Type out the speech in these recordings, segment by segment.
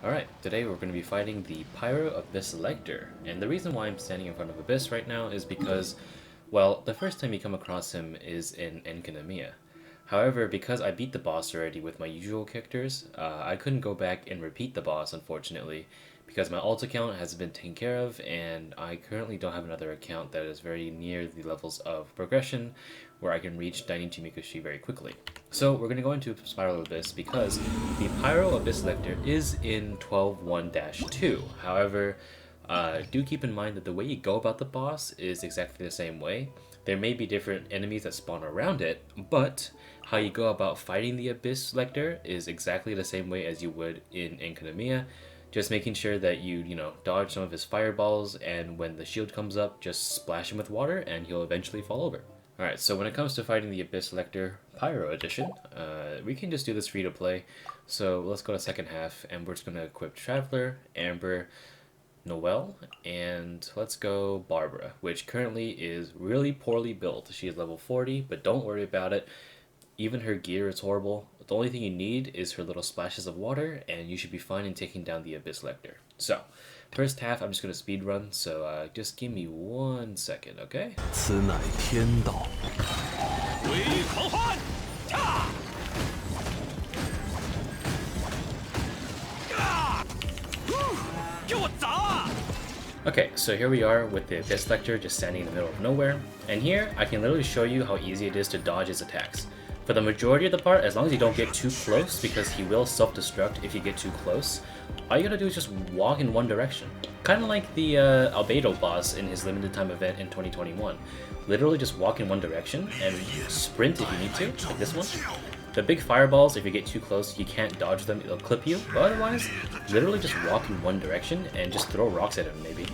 Alright, today we're going to be fighting the Pyro Abyss Lector, and the reason why I'm standing in front of Abyss right now is because, well, the first time you come across him is in Enkanomiya. However, because I beat the boss already with my usual characters, I couldn't go back and repeat the boss, unfortunately, because my alt account has been taken care of, and I currently don't have another account that is very near the levels of progression where I can reach Dainichi Mikoshi very quickly. So we're going to go into Spiral Abyss because the Pyro Abyss Lector is in 12.1-2. However, do keep in mind that the way you go about the boss is exactly the same way. There may be different enemies that spawn around it, but how you go about fighting the Abyss Lector is exactly the same way as you would in Enkanomiya. Just making sure that you dodge some of his fireballs, and when the shield comes up, just splash him with water and he'll eventually fall over. Alright, so when it comes to fighting the Abyss Lector Pyro Edition, we can just do this free to play. So let's go to second half, and we're just going to equip Traveler, Amber, Noelle, and let's go Barbara, which currently is really poorly built. She is level 40, but don't worry about it. Even her gear is horrible. The only thing you need is her little splashes of water, and you should be fine in taking down the Abyss Lector. So, first half I'm just going to speed run, so just give me 1 second, okay? Okay, so here we are with the Abyss Lector just standing in the middle of nowhere, and here I can literally show you how easy it is to dodge his attacks. For the majority of the part, as long as you don't get too close, because he will self-destruct if you get too close, all you gotta do is just walk in one direction. Kind of like the Albedo boss in his limited time event in 2021. Literally just walk in one direction and sprint if you need to, like this one. The big fireballs, if you get too close, you can't dodge them, it'll clip you, but otherwise, literally just walk in one direction and just throw rocks at him, maybe.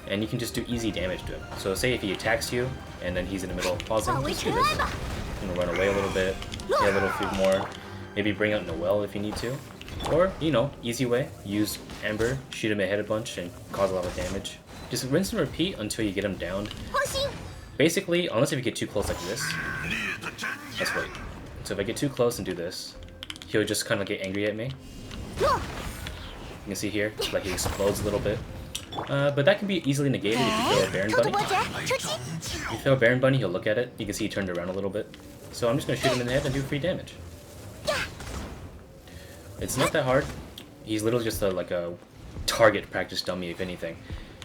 And you can just do easy damage to him. So say if he attacks you, and then he's in the middle of pausing, just do this. Run away a little bit, get a little few more, maybe bring out Noelle if you need to. Or, easy way, use Amber, shoot him ahead a bunch and cause a lot of damage. Just rinse and repeat until you get him downed. Basically, unless if you get too close like this, let's wait. So if I get too close and do this, he'll just kind of get angry at me. You can see here, like he explodes a little bit. But that can be easily negated if you throw a Baron Bunny. If you throw a Baron Bunny, he'll look at it. You can see he turned around a little bit. So I'm just going to shoot him in the head and do free damage. It's not that hard. He's literally just like a target practice dummy, if anything.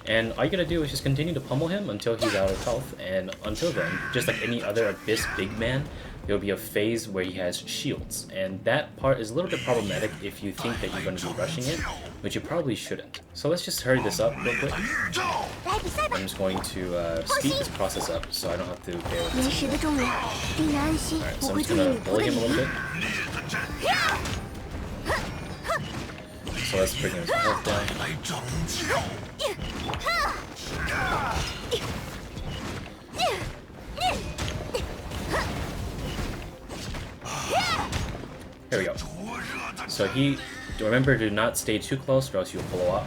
And all you gotta do is just continue to pummel him until he's out of health. And until then, just like any other Abyss big man, there'll be a phase where he has shields. And that part is a little bit problematic if you think that you're going to be rushing it, which you probably shouldn't. So let's just hurry this up real quick. I'm just going to speed this process up so I don't have to bear with this anymore. Alright, so I'm just going to bully him a little bit. So let's bring his health down. Here we go. So remember to not stay too close or else you'll blow up.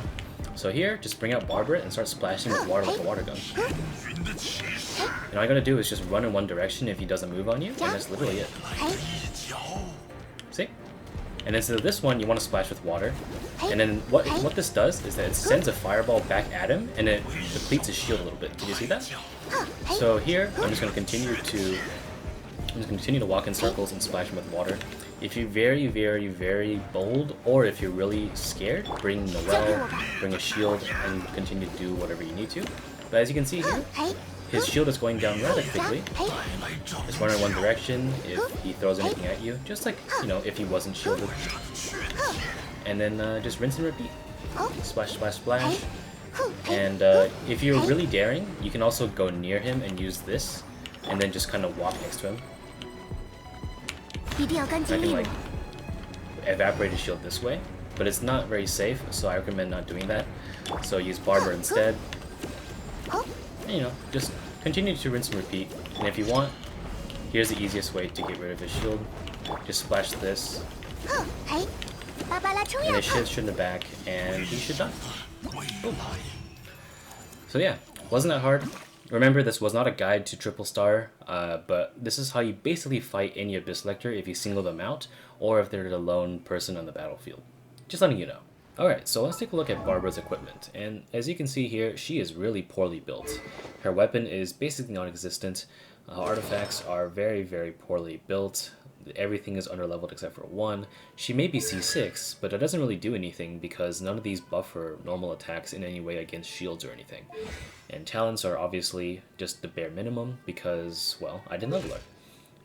So here, just bring out Barbara and start splashing with water like a water gun. And all you gotta do is just run in one direction if he doesn't move on you, and that's literally it. See? And instead of this one, you want to splash with water. And then what this does is that it sends a fireball back at him, and it depletes his shield a little bit. Did you see that? So here, I'm just going to continue to walk in circles and splash him with water. If you're very, very, very bold, or if you're really scared, bring Noelle, bring a shield, and continue to do whatever you need to. But as you can see here, his shield is going down rather quickly. Just run in one direction if he throws anything at you, just like, if he wasn't shielded. And then just rinse and repeat. Splash, splash, splash. And if you're really daring, you can also go near him and use this, and then just kind of walk next to him. I can like evaporate his shield this way, but it's not very safe, so I recommend not doing that. So use Barbara instead. And, just continue to rinse and repeat. And if you want, here's the easiest way to get rid of his shield. Just splash this. And it should shoot in the back, and he should die. Boom. So yeah, wasn't that hard. Remember, this was not a guide to triple star, but this is how you basically fight any Abyss Lector if you single them out, or if they're the lone person on the battlefield. Just letting you know. Alright, so let's take a look at Barbara's equipment, and as you can see here, she is really poorly built. Her weapon is basically non-existent, artifacts are very, very poorly built, everything is underleveled except for one. She may be C6, but that doesn't really do anything because none of these buffer normal attacks in any way against shields or anything. And talents are obviously just the bare minimum because, well, I didn't level her.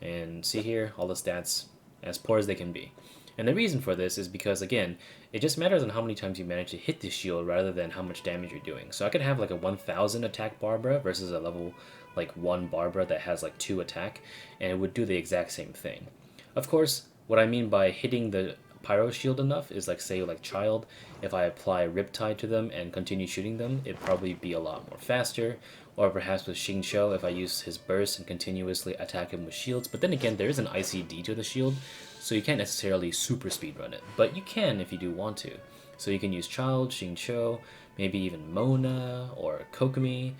And see here, all the stats as poor as they can be. And the reason for this is because, again, it just matters on how many times you manage to hit the shield rather than how much damage you're doing. So I could have like a 1000 attack Barbara versus a level like 1 Barbara that has like 2 attack, and it would do the exact same thing. Of course, what I mean by hitting the Pyro shield enough is like, say, like Child, if I apply Riptide to them and continue shooting them, it'd probably be a lot more faster. Or perhaps with Xingqiu, if I use his burst and continuously attack him with shields. But then again, there is an ICD to the shield, so you can't necessarily super speedrun it. But you can if you do want to. So you can use Child, Xingqiu, maybe even Mona, or Kokomi,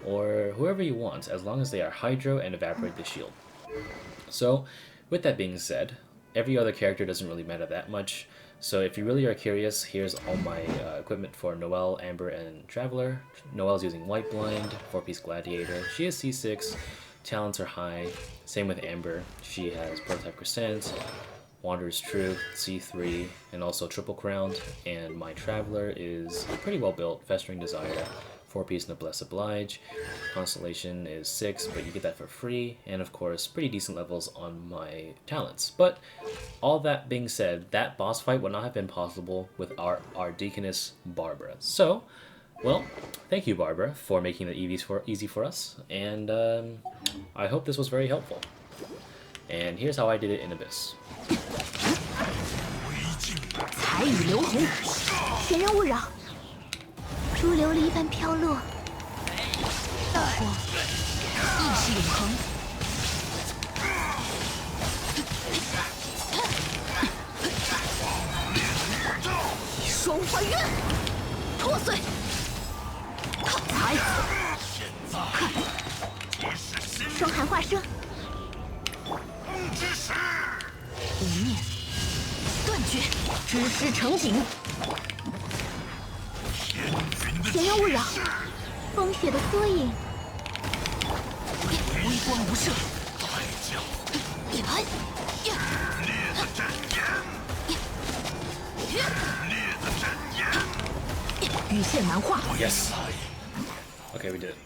or whoever you want, as long as they are Hydro and evaporate the shield. So, with that being said, every other character doesn't really matter that much. So if you really are curious, here's all my equipment for Noelle, Amber, and Traveler. Noelle's using White Blind, 4-piece Gladiator. She is C6, talents are high. Same with Amber. She has Prototype Crescent, Wanderer's Truth, C3, and also Triple Crowned. And my Traveler is pretty well built, Festering Desire, 4-piece Noblesse Oblige. Constellation is 6, but you get that for free. And of course, pretty decent levels on my talents. But all that being said, that boss fight would not have been possible with our Deaconess Barbara. So, well, thank you, Barbara, for making it easy for us. And I hope this was very helpful. And here's how I did it in Abyss. 彩雨流红，闲人勿扰，如琉璃一般飘落，或意识永恒。双环刃，破碎，彩，双寒化生，无念。 断绝，知识成景。闲人勿扰，风雪的缩影。微光无射，烈的斩炎，雨线难化。Yes. Okay, we did it.